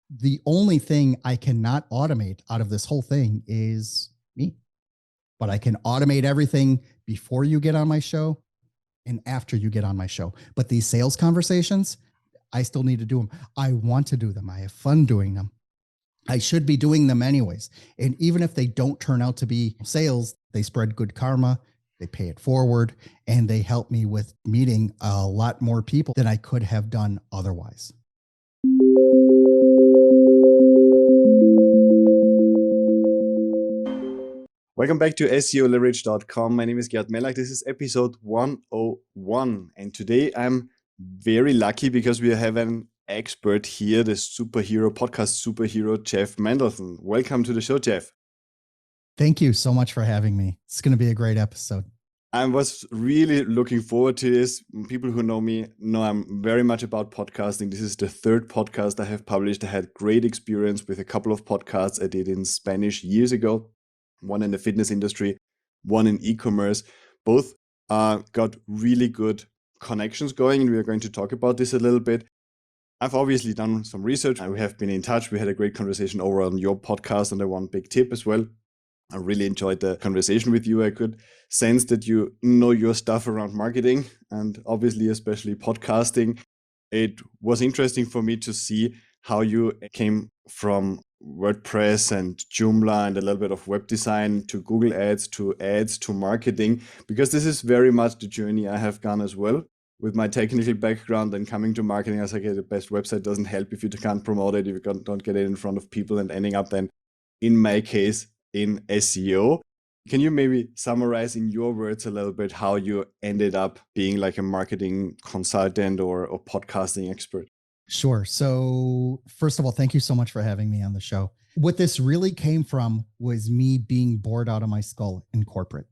The only thing I cannot automate out of this whole thing is me, but I can automate everything before you get on my show and after you get on my show. But these sales conversations, I still need to do them. I want to do them. I have fun doing them. I should be doing them anyways. And even if they don't turn out to be sales, they spread good karma, they pay it forward, and they help me with meeting a lot more people than I could have done otherwise. Welcome back to SEOleverage.com. My name is Gert Mellach. This is episode 101. And today I'm very lucky because we have an expert here, the podcast superhero, Jeff Mendelson. Welcome to the show, Jeff. Thank you so much for having me. It's going to be a great episode. I was really looking forward to this. People who know me know I'm very much about podcasting. This is the third podcast I have published. I had great experience with a couple of podcasts I did in Spanish years ago. One in the fitness industry, one in e-commerce. Both got really good connections going, and we are going to talk about this a little bit. I've obviously done some research, and we have been in touch. We had a great conversation over on your podcast, and one big tip as well. I really enjoyed the conversation with you. I could sense that you know your stuff around marketing, and obviously, especially podcasting. It was interesting for me to see how you came from WordPress and Joomla and a little bit of web design to Google Ads to marketing, because this is very much the journey I have gone as well. With my technical background and coming to marketing, I was like, the best website doesn't help if you can't promote it, if you don't get it in front of people, and ending up then, in my case, in SEO. Can you maybe summarize in your words a little bit how you ended up being like a marketing consultant or podcasting expert? Sure. So first of all, thank you so much for having me on the show. What this really came from was me being bored out of my skull in corporate,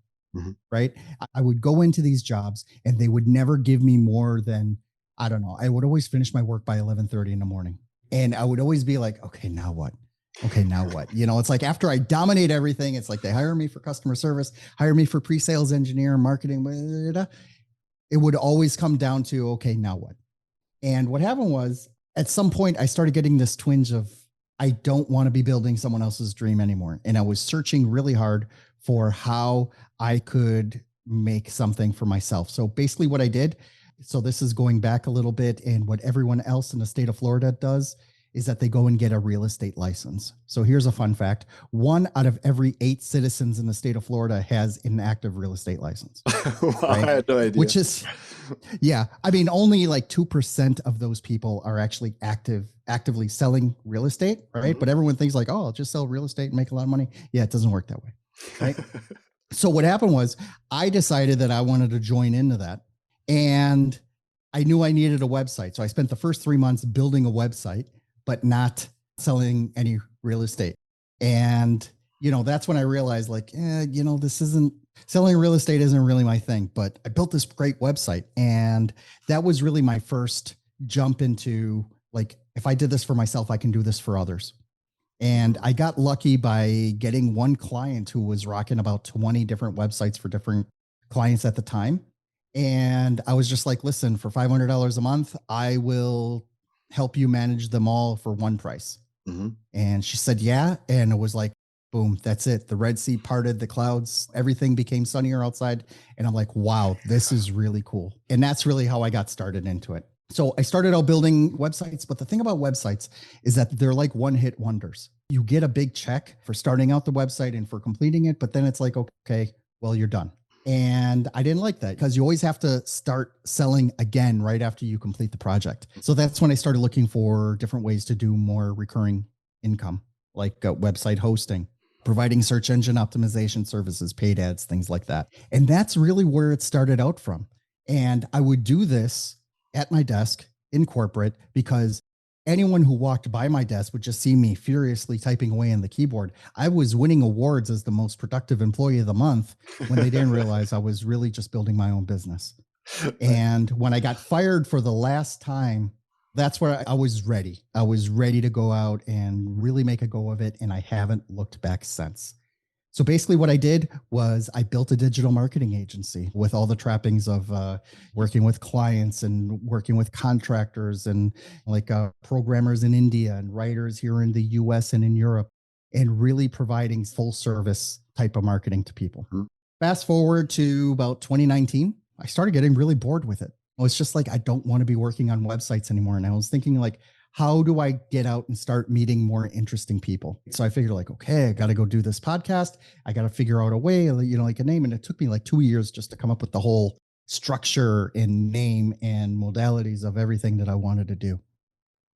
right? I would go into these jobs and they would never give me more than, I don't know, I would always finish my work by 11:30 in the morning. And I would always be like, okay, now what? Okay, now what? You know, it's like after I dominate everything, it's like they hire me for customer service, hire me for pre-sales engineer, marketing, blah, blah, blah. It would always come down to, okay, now what? And what happened was at some point I started getting this twinge of, I don't want to be building someone else's dream anymore. And I was searching really hard for how I could make something for myself. So basically what I did, so this is going back a little bit, and what everyone else in the state of Florida does is that they go and get a real estate license. So here's a fun fact. 1 out of every 8 citizens in the state of Florida has an active real estate license. Wow, right? I had no idea. Which is, yeah, I mean, only like 2% of those people are actually actively selling real estate, right? But everyone thinks like, oh, I'll just sell real estate and make a lot of money. Yeah, it doesn't work that way, right? So what happened was I decided that I wanted to join into that, and I knew I needed a website. So I spent the first 3 months building a website, but not selling any real estate. And, you know, that's when I realized like, this isn't, selling real estate isn't really my thing, but I built this great website. And that was really my first jump into like, if I did this for myself, I can do this for others. And I got lucky by getting one client who was rocking about 20 different websites for different clients at the time. And I was just like, listen, for $500 a month, I will help you manage them all for one price. And she said, yeah. And it was like, boom, that's it. The Red Sea parted, the clouds, everything became sunnier outside. And I'm like, wow, this is really cool. And that's really how I got started into it. So I started out building websites, but the thing about websites is that they're like one-hit wonders. You get a big check for starting out the website and for completing it, but then it's like, okay, well, you're done. And I didn't like that because you always have to start selling again right after you complete the project. So that's when I started looking for different ways to do more recurring income, like website hosting, providing search engine optimization services, paid ads, things like that. And that's really where it started out from. And I would do this at my desk in corporate because anyone who walked by my desk would just see me furiously typing away on the keyboard. I was winning awards as the most productive employee of the month when they didn't realize I was really just building my own business. And when I got fired for the last time, that's where I was ready. I was ready to go out and really make a go of it. And I haven't looked back since. So basically what I did was I built a digital marketing agency with all the trappings of working with clients and working with contractors and like programmers in India and writers here in the US and in Europe, and really providing full service type of marketing to people. Mhm. Fast forward to about 2019, I started getting really bored with it. I was just like, I don't want to be working on websites anymore. And I was thinking like, how do I get out and start meeting more interesting people? So I figured like, okay, I got to go do this podcast. I got to figure out a way, like a name. And it took me like 2 years just to come up with the whole structure and name and modalities of everything that I wanted to do.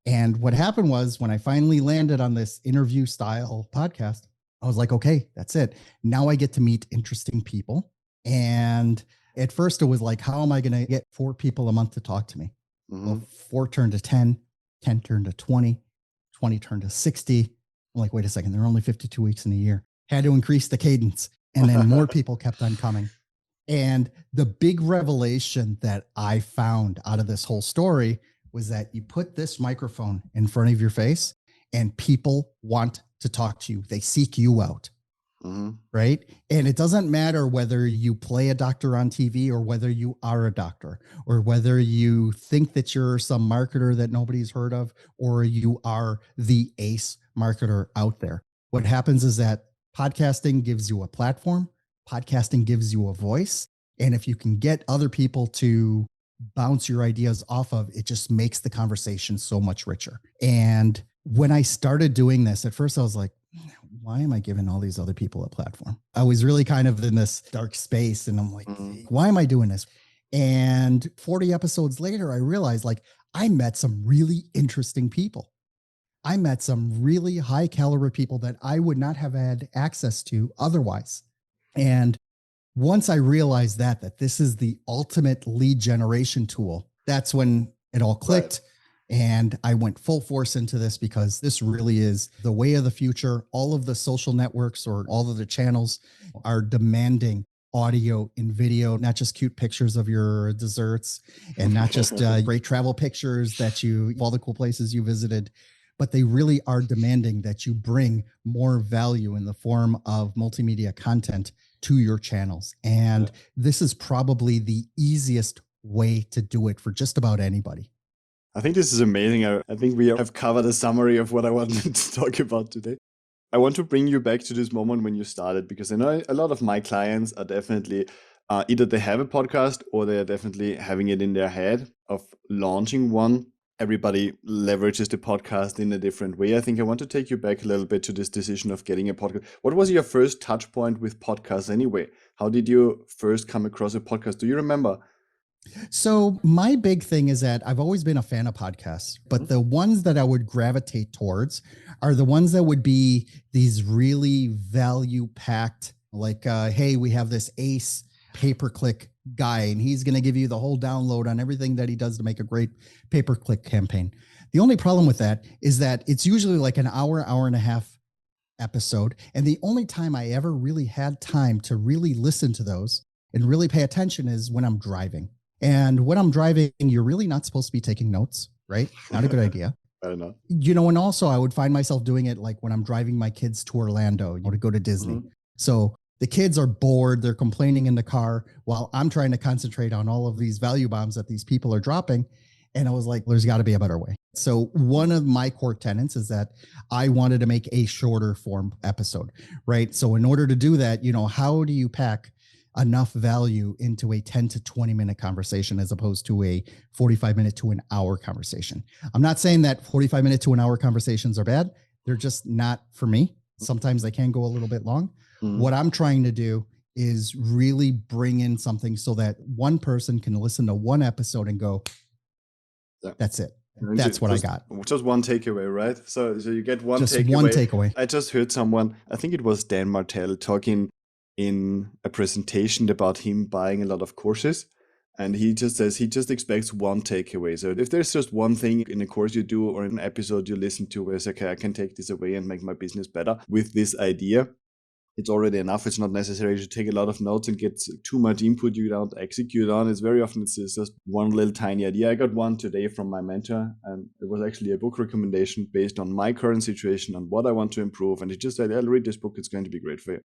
And what happened was when I finally landed on this interview style podcast, I was like, okay, that's it. Now I get to meet interesting people. And at first it was like, how am I going to get 4 people a month to talk to me? Well, Mhm. 4 turned to 10, 10 turned to 20, 20 turned to 60. I'm like, wait a second, there are only 52 weeks in a year. Had to increase the cadence. And then more people kept on coming. And the big revelation that I found out of this whole story was that you put this microphone in front of your face and people want to talk to you. They seek you out. Mhm. Right. And it doesn't matter whether you play a doctor on TV or whether you are a doctor or whether you think that you're some marketer that nobody's heard of or you are the ace marketer out there. What happens is that podcasting gives you a platform, podcasting gives you a voice. And if you can get other people to bounce your ideas off of, it just makes the conversation so much richer. And when I started doing this, at first I was like, why am I giving all these other people a platform? I was really kind of in this dark space and I'm like, Mhm. why am I doing this? And 40 episodes later, I realized like I met some really interesting people. I met some really high caliber people that I would not have had access to otherwise. And once I realized that this is the ultimate lead generation tool, that's when it all Right. clicked. And I went full force into this because this really is the way of the future. All of the social networks or all of the channels are demanding audio and video, not just cute pictures of your desserts and not just great travel pictures that you, all the cool places you visited, but they really are demanding that you bring more value in the form of multimedia content to your channels. And this is probably the easiest way to do it for just about anybody. I think this is amazing. I think we have covered a summary of what I wanted to talk about today. I want to bring you back to this moment when you started, because I know a lot of my clients are definitely either they have a podcast or they are definitely having it in their head of launching one. Everybody leverages the podcast in a different way. I think I want to take you back a little bit to this decision of getting a podcast. What was your first touch point with podcasts anyway? How did you first come across a podcast? Do you remember? So my big thing is that I've always been a fan of podcasts, but the ones that I would gravitate towards are the ones that would be these really value packed, like, hey, we have this ace pay-per-click guy and he's going to give you the whole download on everything that he does to make a great pay-per-click campaign. The only problem with that is that it's usually like an hour, hour and a half episode. And the only time I ever really had time to really listen to those and really pay attention is when I'm driving. And when I'm driving, you're really not supposed to be taking notes, right? Not a good idea. I don't know. And also I would find myself doing it like when I'm driving my kids to Orlando, to go to Disney. Mhm. So the kids are bored, they're complaining in the car while I'm trying to concentrate on all of these value bombs that these people are dropping. And I was like, there's got to be a better way. So one of my core tenets is that I wanted to make a shorter form episode, right? So in order to do that, how do you pack enough value into a 10 to 20 minute conversation as opposed to a 45 minute to an hour conversation? I'm not saying that 45 minute to an hour conversations are bad. They're just not for me. Sometimes they can go a little bit long. Mhm. What I'm trying to do is really bring in something so that one person can listen to one episode and go, Yeah. that's it. And That's what I got. Just one takeaway, right? So you get one Just takeaway. one takeaway. I just heard someone, I think it was Dan Martell, talking in a presentation about him buying a lot of courses. And he just says he just expects one takeaway. So if there's just one thing in a course you do or an episode you listen to where it's okay, I can take this away and make my business better with this idea, it's already enough. It's not necessary to take a lot of notes and get too much input you don't execute on. It's very often it's just one little tiny idea. I got one today from my mentor, and it was actually a book recommendation based on my current situation and what I want to improve. And he just said, I'll read this book. It's going to be great for you.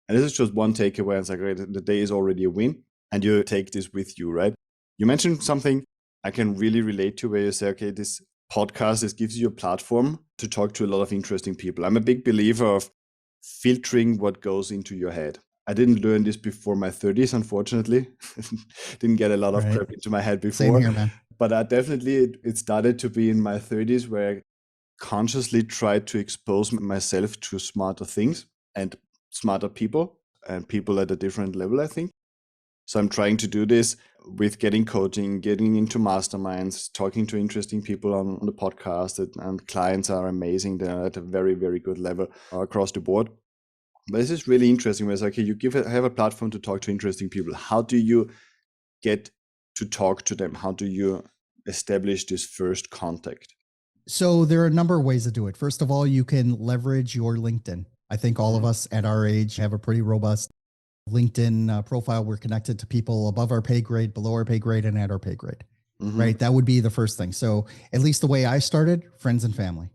And this is just one takeaway. It's like, right, the day is already a win, and you take this with you, right? You mentioned something I can really relate to, where you say, okay, this podcast, this gives you a platform to talk to a lot of interesting people. I'm a big believer of filtering what goes into your head. I didn't learn this before my 30s, unfortunately. Didn't get a lot of Right. crap into my head Same before. here, man. But I definitely, it started to be in my 30s where I consciously tried to expose myself to smarter things and smarter people and people at a different level, I think. So I'm trying to do this with getting coaching, getting into masterminds, talking to interesting people on the podcast, and clients are amazing. They're at a very, very good level across the board. But this is really interesting. Where it's like, okay, you have a platform to talk to interesting people. How do you get to talk to them? How do you establish this first contact? So there are a number of ways to do it. First of all, you can leverage your LinkedIn. I think all of us at our age have a pretty robust LinkedIn profile. We're connected to people above our pay grade, below our pay grade, and at our pay grade, right? That would be the first thing. So at least the way I started, friends and family,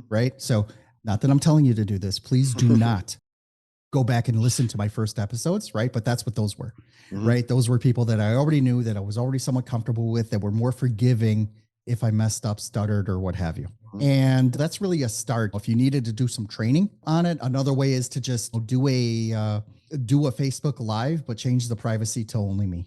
right? So not that I'm telling you to do this. Please do not go back and listen to my first episodes, right? But that's what those were, right? Those were people that I already knew, that I was already somewhat comfortable with, that were more forgiving if I messed up, stuttered, or what have you. And that's really a start. If you needed to do some training on it, another way is to just do a Facebook Live, but change the privacy to only me,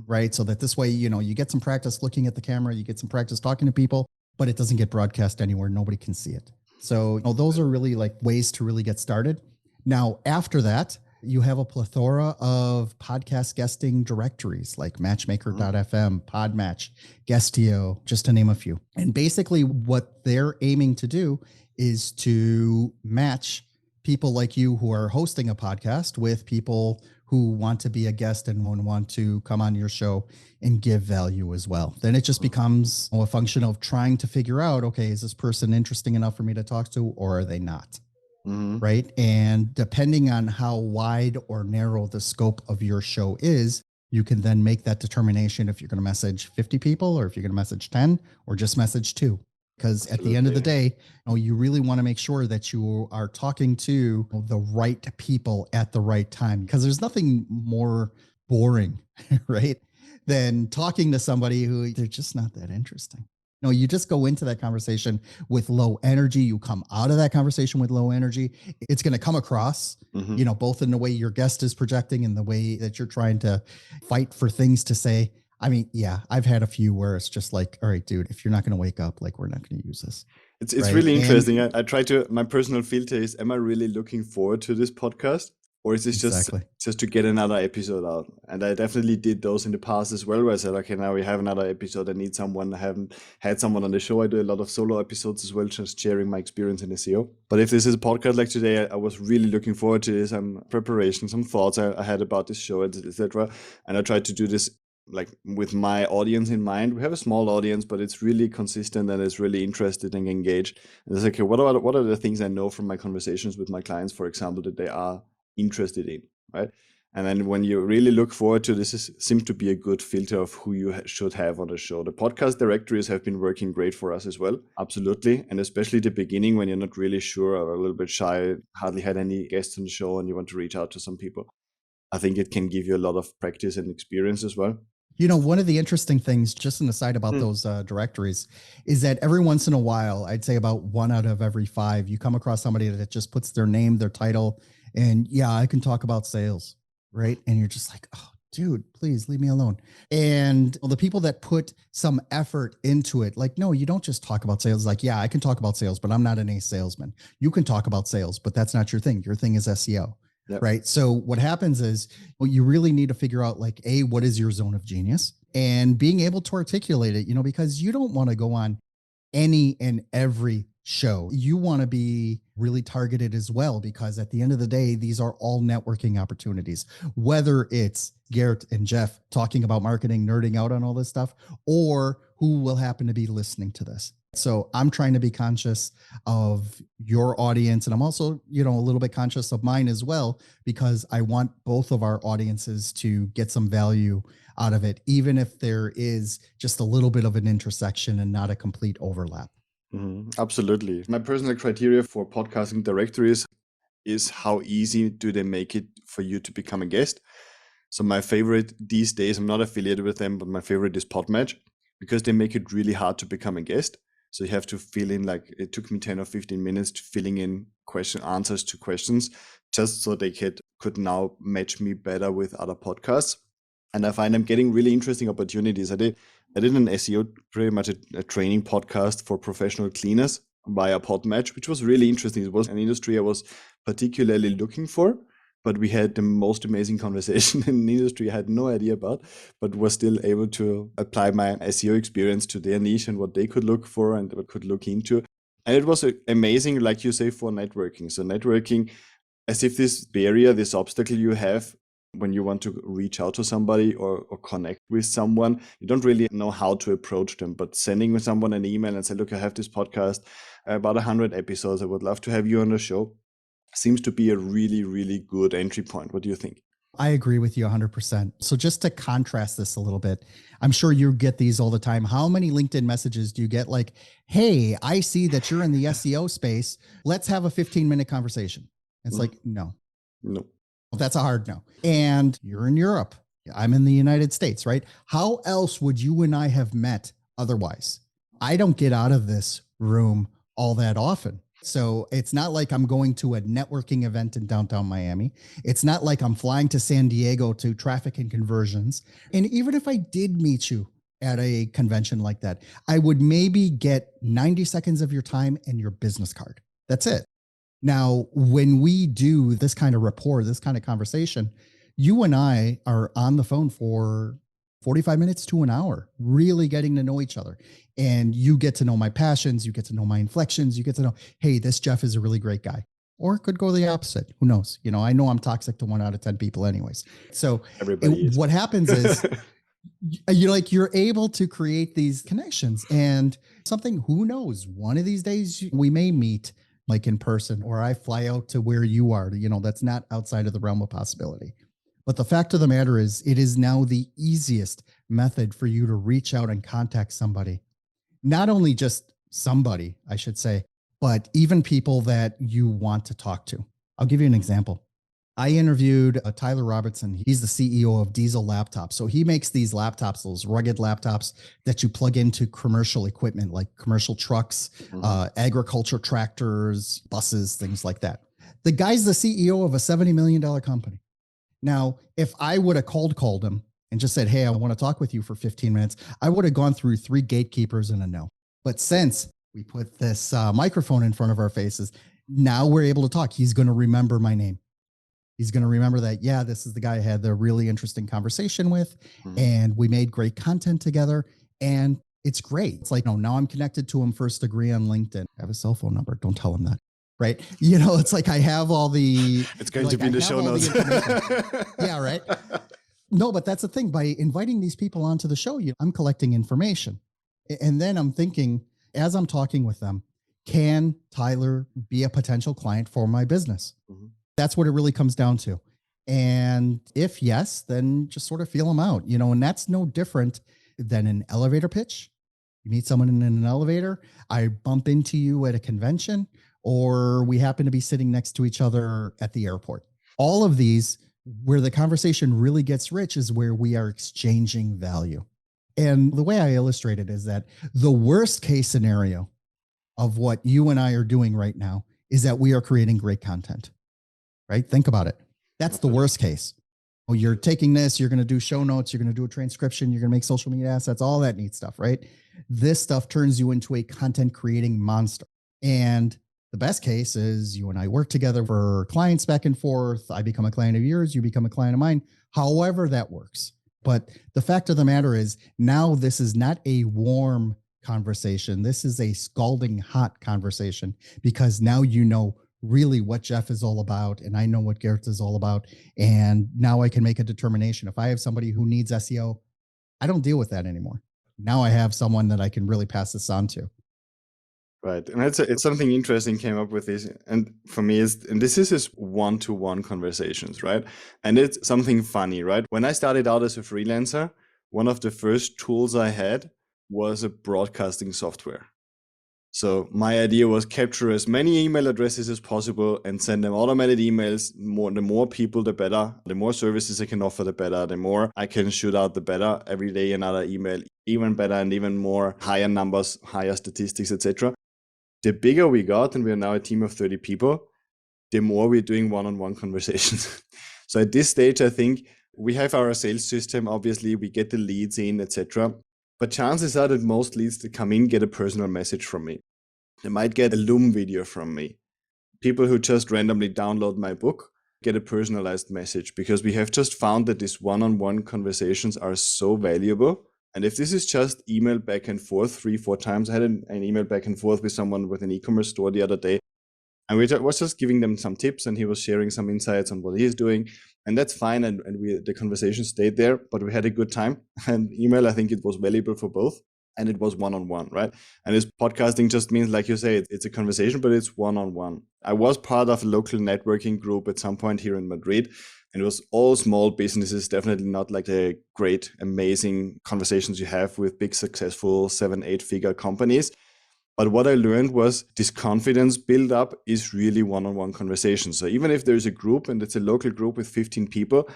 right? So that this way, you get some practice looking at the camera, you get some practice talking to people, but it doesn't get broadcast anywhere. Nobody can see it. So those are really like ways to really get started. Now, after that, you have a plethora of podcast guesting directories like matchmaker.fm, Podmatch, Guestio, just to name a few. And basically what they're aiming to do is to match people like you who are hosting a podcast with people who want to be a guest and want to come on your show and give value as well. Then it just becomes a function of trying to figure out, okay, is this person interesting enough for me to talk to, or are they not? Right. And depending on how wide or narrow the scope of your show is, you can then make that determination if you're going to message 50 people, or if you're going to message 10, or just message 2. Because at the end of the day, you really want to make sure that you are talking to the right people at the right time, because there's nothing more boring, right, than talking to somebody who they're just not that interesting. No, you just go into that conversation with low energy. You come out of that conversation with low energy. It's going to come across, both in the way your guest is projecting and the way that you're trying to fight for things to say. I mean, yeah, I've had a few where it's just like, all right, dude, if you're not going to wake up, like, we're not going to use this. It's right? Really interesting. I try to, my personal filter is, am I really looking forward to this podcast? Or is this just to get another episode out? And I definitely did those in the past as well, where I said, okay, now we have another episode. I need someone. I haven't had someone on the show. I do a lot of solo episodes as well, just sharing my experience in SEO. But if this is a podcast like today, I was really looking forward to this. Some preparation, some thoughts I had about this show, etc. And I tried to do this like with my audience in mind. We have a small audience, but it's really consistent and it's really interested and engaged. And it's like, okay, what are the things I know from my conversations with my clients, for example, that they are interested in, right? And then when you really look forward to this, seems to be a good filter of who you should have on the show. The podcast directories have been working great for us as well, absolutely. And especially the beginning, when you're not really sure or a little bit shy, hardly had any guests on the show, and you want to reach out to some people, I think it can give you a lot of practice and experience as well. One of the interesting things, just an aside about those directories, is that every once in a while, I'd say about 1 out of every 5, you come across somebody that just puts their name, their title, and yeah, I can talk about sales, right? And you're just like, oh, dude, please leave me alone. And the people that put some effort into it, like, no, you don't just talk about sales. Like, yeah, I can talk about sales, but I'm not an ace salesman. You can talk about sales, but that's not your thing. Your thing is SEO. Yep. Right. So what happens is, you really need to figure out, like, A, what is your zone of genius, and being able to articulate it, because you don't want to go on any and every show. You want to be really targeted as well, because at the end of the day, these are all networking opportunities, whether it's Gert and Jeff talking about marketing, nerding out on all this stuff, or who will happen to be listening to this. So I'm trying to be conscious of your audience. And I'm also, a little bit conscious of mine as well, because I want both of our audiences to get some value out of it, even if there is just a little bit of an intersection and not a complete overlap. Absolutely. My personal criteria for podcasting directories, is how easy do they make it for you to become a guest. So my favorite these days, I'm not affiliated with them, but my favorite is Podmatch, because they make it really hard to become a guest. So you have to fill in, like it took me 10 or 15 minutes to filling in answers to questions, just so they could now match me better with other podcasts. And I find I'm getting really interesting opportunities. I did an SEO, pretty much a training podcast for professional cleaners via Podmatch, which was really interesting. It was an industry I was particularly looking for, but we had the most amazing conversation in an industry I had no idea about, but was still able to apply my SEO experience to their niche and what they could look for and what could look into. And it was amazing, like you say, for networking. So networking, as if this barrier, this obstacle you have when you want to reach out to somebody or connect with someone, you don't really know how to approach them. But sending someone an email and say, look, I have this podcast, about 100 episodes. I would love to have you on the show. Seems to be a really, really good entry point. What do you think? I agree with you 100%. So just to contrast this a little bit, I'm sure you get these all the time. How many LinkedIn messages do you get like, hey, I see that you're in the SEO space. Let's have a 15-minute conversation. It's like, no. No. Well, that's a hard no. And you're in Europe. I'm in the United States, right? How else would you and I have met otherwise? I don't get out of this room all that often. So it's not like I'm going to a networking event in downtown Miami. It's not like I'm flying to San Diego to traffic and conversions. And even if I did meet you at a convention like that, I would maybe get 90 seconds of your time and your business card. That's it. Now, when we do this kind of rapport, this kind of conversation, you and I are on the phone for 45 minutes to an hour, really getting to know each other. And you get to know my passions, you get to know my inflections, you get to know, hey, this Jeff is a really great guy. Or it could go the opposite. Who knows? I know I'm toxic to 1 out of 10 people anyways. So what happens is you're able to create these connections, and something, who knows, one of these days we may meet like in person, or I fly out to where you are. That's not outside of the realm of possibility. But the fact of the matter is, it is now the easiest method for you to reach out and contact somebody. Not only just somebody, I should say, but even people that you want to talk to. I'll give you an example. I interviewed Tyler Robertson. He's the CEO of Diesel Laptops. So he makes these laptops, those rugged laptops that you plug into commercial equipment, like commercial trucks, agriculture tractors, buses, things like that. The guy's the CEO of a $70 million company. Now, if I would have called him and just said, hey, I want to talk with you for 15 minutes, I would have gone through 3 gatekeepers and a no. But since we put this microphone in front of our faces, now we're able to talk. He's going to remember my name. He's going to remember that, yeah, this is the guy I had the really interesting conversation with, and we made great content together, and it's great. It's like, no, now I'm connected to him first degree on LinkedIn. I have a cell phone number. Don't tell him that. Right. It's like I have all the. It's going to be in the show notes. Yeah. Right. No, but that's the thing. By inviting these people onto the show, I'm collecting information. And then I'm thinking, as I'm talking with them, can Tyler be a potential client for my business? That's what it really comes down to. And if yes, then just sort of feel them out, and that's no different than an elevator pitch. You meet someone in an elevator, I bump into you at a convention, or we happen to be sitting next to each other at the airport. All of these, where the conversation really gets rich, is where we are exchanging value. And the way I illustrate it is that the worst case scenario of what you and I are doing right now is that we are creating great content, right? Think about it. That's the worst case. Oh, you're taking this, you're going to do show notes, you're going to do a transcription, you're going to make social media assets, all that neat stuff, right? This stuff turns you into a content creating monster. And the best case is you and I work together for clients back and forth. I become a client of yours, you become a client of mine, however that works. But the fact of the matter is, now this is not a warm conversation. This is a scalding hot conversation, because now you know really what Jeff is all about, and I know what Gert is all about. And now I can make a determination. If I have somebody who needs SEO, I don't deal with that anymore. Now I have someone that I can really pass this on to. Right. And it's something interesting came up with this. And for me, this is one-to-one conversations, right? And it's something funny, right? When I started out as a freelancer, one of the first tools I had was a broadcasting software. So my idea was capture as many email addresses as possible and send them automated emails. The more people, the better. The more services I can offer, the better. The more I can shoot out, the better. Every day another email, even better and even more, higher numbers, higher statistics, etc. The bigger we got, and we're now a team of 30 people, the more we're doing one-on-one conversations. So at this stage, I think we have our sales system. Obviously, we get the leads in, etc. But chances are that most leads that come in get a personal message from me. They might get a Loom video from me. People who just randomly download my book get a personalized message, because we have just found that these one-on-one conversations are so valuable. And if this is just email back and forth 3-4 times, I had an email back and forth with someone with an e-commerce store the other day, and we was just giving them some tips, and he was sharing some insights on what he's doing. And that's fine. And the conversation stayed there, but we had a good time. And email, I think it was valuable for both. And it was one-on-one, right? And this podcasting just means, like you say, it's a conversation, but it's one-on-one. I was part of a local networking group at some point here in Madrid, and it was all small businesses, definitely not like the great, amazing conversations you have with big, successful 7-8 figure companies. But what I learned was this confidence build up is really one-on-one conversations. So even if there's a group and it's a local group with 15 people,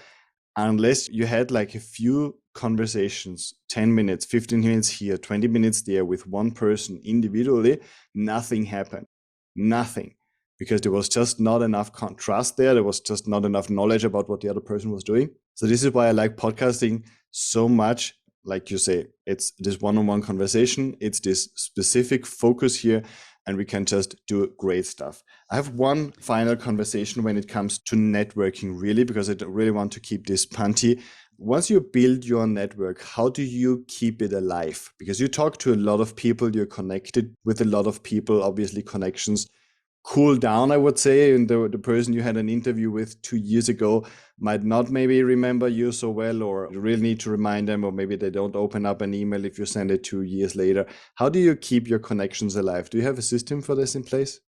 unless you had like a few conversations, 10 minutes, 15 minutes here, 20 minutes there with one person individually, nothing happened. Nothing. Because there was just not enough trust there. There was just not enough knowledge about what the other person was doing. So this is why I like podcasting so much. Like you say, it's this one-on-one conversation. It's this specific focus here, and we can just do great stuff. I have one final conversation when it comes to networking, really, because I really want to keep this punty. Once you build your network, how do you keep it alive? Because you talk to a lot of people, you're connected with a lot of people, obviously connections cool down, I would say, and the person you had an interview with 2 years ago might not maybe remember you so well, or you really need to remind them, or maybe they don't open up an email if you send it 2 years later. How do you keep your connections alive? Do you have a system for this in place?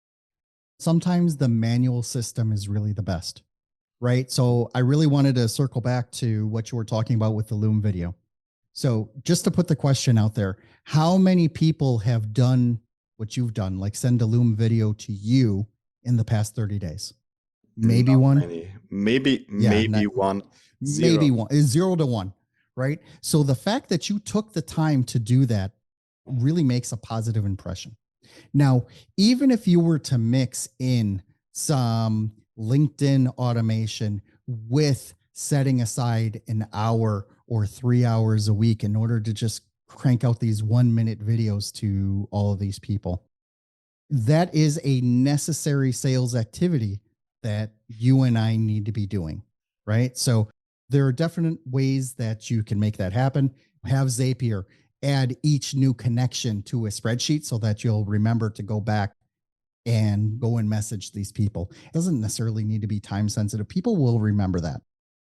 Sometimes the manual system is really the best, right? So I really wanted to circle back to what you were talking about with the Loom video. So just to put the question out there, how many people have done what you've done, like send a Loom video to you in the past 30 days? Maybe Not one. many. Maybe one. Zero. Maybe one is 0 to 1, right? So the fact that you took the time to do that really makes a positive impression. Now, even if you were to mix in some LinkedIn automation with setting aside an hour or 3 hours a week in order to just crank out these 1-minute videos to all of these people, that is a necessary sales activity that you and I need to be doing, right? So there are definite ways that you can make that happen. Have Zapier add each new connection to a spreadsheet so that you'll remember to go back and go and message these people. It doesn't necessarily need to be time sensitive. People will remember that.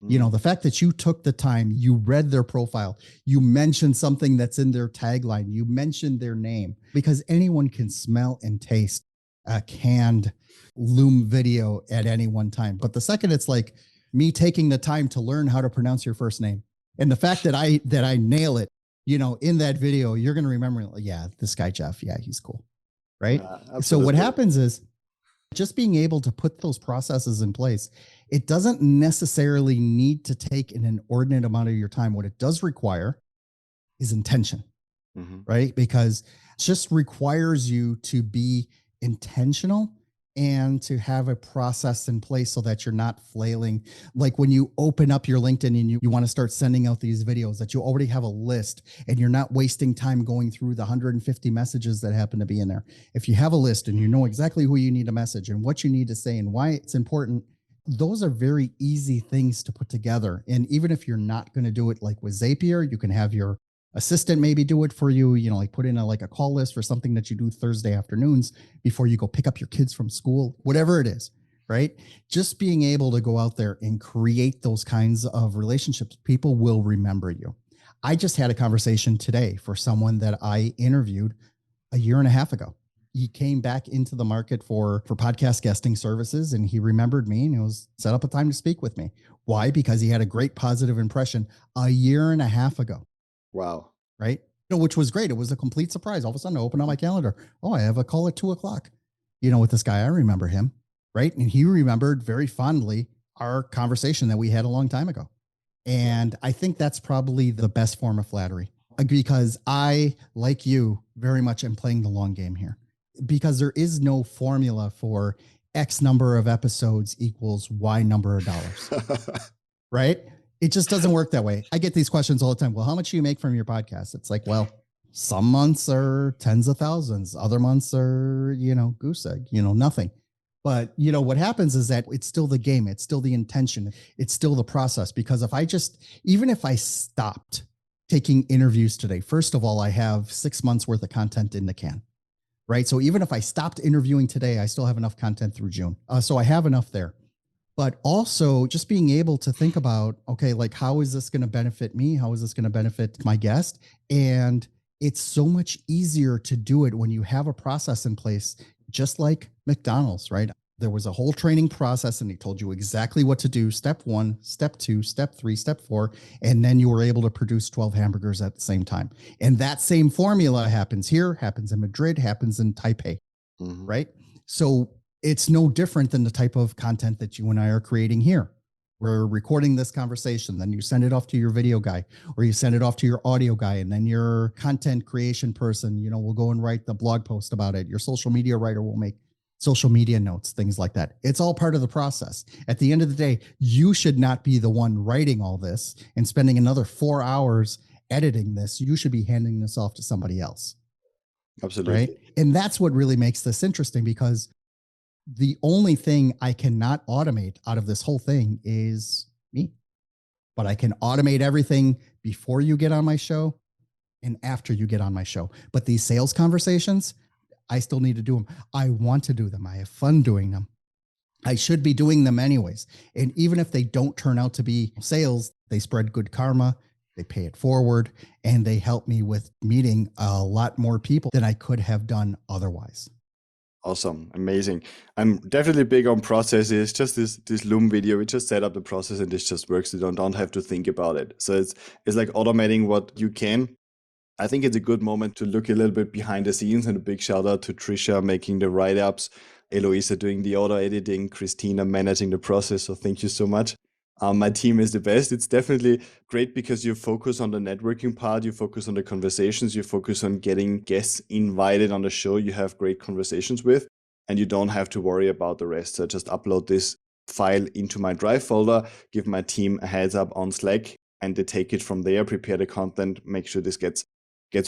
You know, the fact that you took the time, you read their profile, you mentioned something that's in their tagline, you mentioned their name, because anyone can smell and taste a canned Loom video at any one time. But the second it's like me taking the time to learn how to pronounce your first name, and the fact that I nail it, you know, in that video, you're going to remember, yeah, this guy, Jeff, yeah, he's cool. Right. So what happens is just being able to put those processes in place. It doesn't necessarily need to take an inordinate amount of your time. What it does require is intention, right? Because it just requires you to be intentional and to have a process in place so that you're not flailing. Like when you open up your LinkedIn and you want to start sending out these videos, that you already have a list and you're not wasting time going through the 150 messages that happen to be in there. If you have a list and you know exactly who you need to message and what you need to say and why it's important, those are very easy things to put together. And even if you're not going to do it like with Zapier, you can have your assistant maybe do it for you, you know, like put in a call list for something that you do Thursday afternoons before you go pick up your kids from school, whatever it is, right? Just being able to go out there and create those kinds of relationships, people will remember you. I just had a conversation today for someone that I interviewed a year and a half ago. He came back into the market for podcast guesting services, and he remembered me and he was set up a time to speak with me. Why? Because he had a great positive impression a year and a half ago. Wow. Right. which was great. It was a complete surprise. All of a sudden I opened up my calendar. Oh, I have a call at 2:00, with this guy. I remember him. Right. And he remembered very fondly our conversation that we had a long time ago. And I think that's probably the best form of flattery, because I, like you, very much am playing the long game here, because there is no formula for X number of episodes equals Y number of dollars, right? It just doesn't work that way. I get these questions all the time. Well, how much do you make from your podcast? It's like, well, some months are tens of thousands. Other months are, goose egg, nothing. But, what happens is that it's still the game. It's still the intention. It's still the process. Because even if I stopped taking interviews today, first of all, I have 6 months worth of content in the can, right? So even if I stopped interviewing today, I still have enough content through June. So I have enough there. But also just being able to think about, okay, like, how is this going to benefit me? How is this going to benefit my guest? And it's so much easier to do it when you have a process in place, just like McDonald's, right? There was a whole training process and they told you exactly what to do. Step 1, step 2, step 3, step 4. And then you were able to produce 12 hamburgers at the same time. And that same formula happens here, happens in Madrid, happens in Taipei, right? So it's no different than the type of content that you and I are creating here. We're recording this conversation, then you send it off to your video guy, or you send it off to your audio guy, and then your content creation person, will go and write the blog post about it. Your social media writer will make social media notes, things like that. It's all part of the process. At the end of the day, you should not be the one writing all this and spending another 4 hours editing this. You should be handing this off to somebody else. Absolutely. Right. And that's what really makes this interesting, because the only thing I cannot automate out of this whole thing is me. But I can automate everything before you get on my show and after you get on my show. But these sales conversations, I still need to do them. I want to do them. I have fun doing them. I should be doing them anyways. And even if they don't turn out to be sales, they spread good karma, they pay it forward, and they help me with meeting a lot more people than I could have done otherwise. Awesome. Amazing. I'm definitely big on processes. Just this Loom video, we just set up the process and this just works. You don't have to think about it. So it's like automating what you can. I think it's a good moment to look a little bit behind the scenes, and a big shout out to Trisha making the write-ups, Eloisa doing the auto editing, Christina managing the process. So thank you so much. My team is the best. It's definitely great because you focus on the networking part, you focus on the conversations, you focus on getting guests invited on the show you have great conversations with, and you don't have to worry about the rest. So just upload this file into my Drive folder, give my team a heads up on Slack, and they take it from there, prepare the content, make sure this gets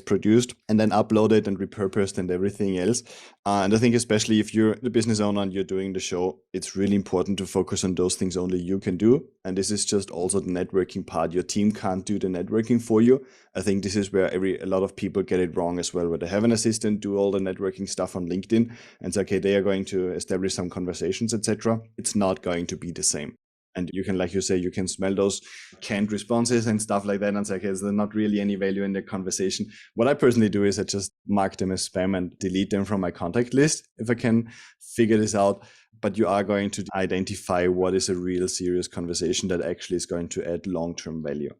produced, and then upload it and repurposed and everything else. And I think especially if you're the business owner and you're doing the show, it's really important to focus on those things only you can do. And this is just also the networking part. Your team can't do the networking for you. I think this is where a lot of people get it wrong as well, where they have an assistant do all the networking stuff on LinkedIn and say, okay, they are going to establish some conversations, etc. It's not going to be the same. And you can, like you say, you can smell those canned responses and stuff like that and say, okay, there's not really any value in the conversation. What I personally do is I just mark them as spam and delete them from my contact list if I can figure this out. But you are going to identify what is a real serious conversation that actually is going to add long-term value.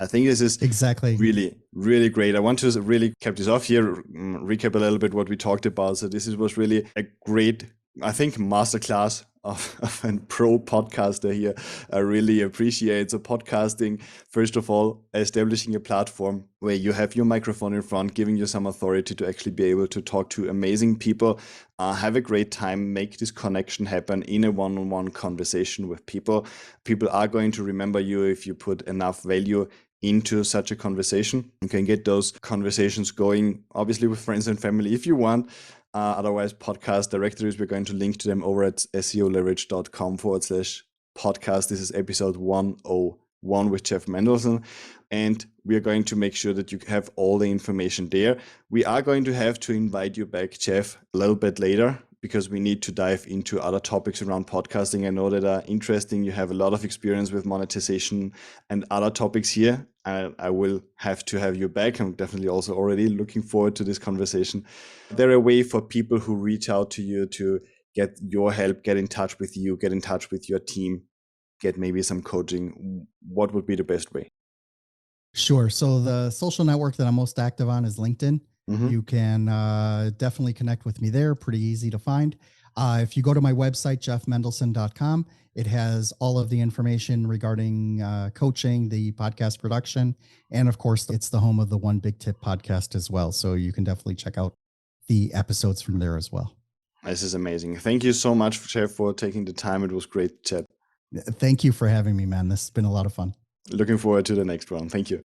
I think this is exactly really, really great. I want to really cap this off here, recap a little bit what we talked about. So this was really a great, I think, masterclass of a pro podcaster here. I really appreciate. So podcasting, first of all, establishing a platform where you have your microphone in front, giving you some authority to actually be able to talk to amazing people, have a great time, make this connection happen in a one-on-one conversation with people. People are going to remember you if you put enough value into such a conversation. You can get those conversations going, obviously with friends and family if you want. Otherwise, podcast directories, we're going to link to them over at seoleverage.com/podcast. This is episode 101 with Jeff Mendelson. And we are going to make sure that you have all the information there. We are going to have to invite you back, Jeff, a little bit later, because we need to dive into other topics around podcasting. I know that are interesting. You have a lot of experience with monetization and other topics here. I will have to have you back. I'm definitely also already looking forward to this conversation. There a way for people who reach out to you to get your help, get in touch with you, get in touch with your team, get maybe some coaching? What would be the best way? Sure. So the social network that I'm most active on is LinkedIn. Mhm. You can definitely connect with me there. Pretty easy to find. If you go to my website, jeffmendelson.com, it has all of the information regarding coaching, the podcast production, and of course, it's the home of the One Big Tip podcast as well. So you can definitely check out the episodes from there as well. This is amazing. Thank you so much, Jeff, for taking the time. It was great chat. Thank you for having me, man. This has been a lot of fun. Looking forward to the next one. Thank you.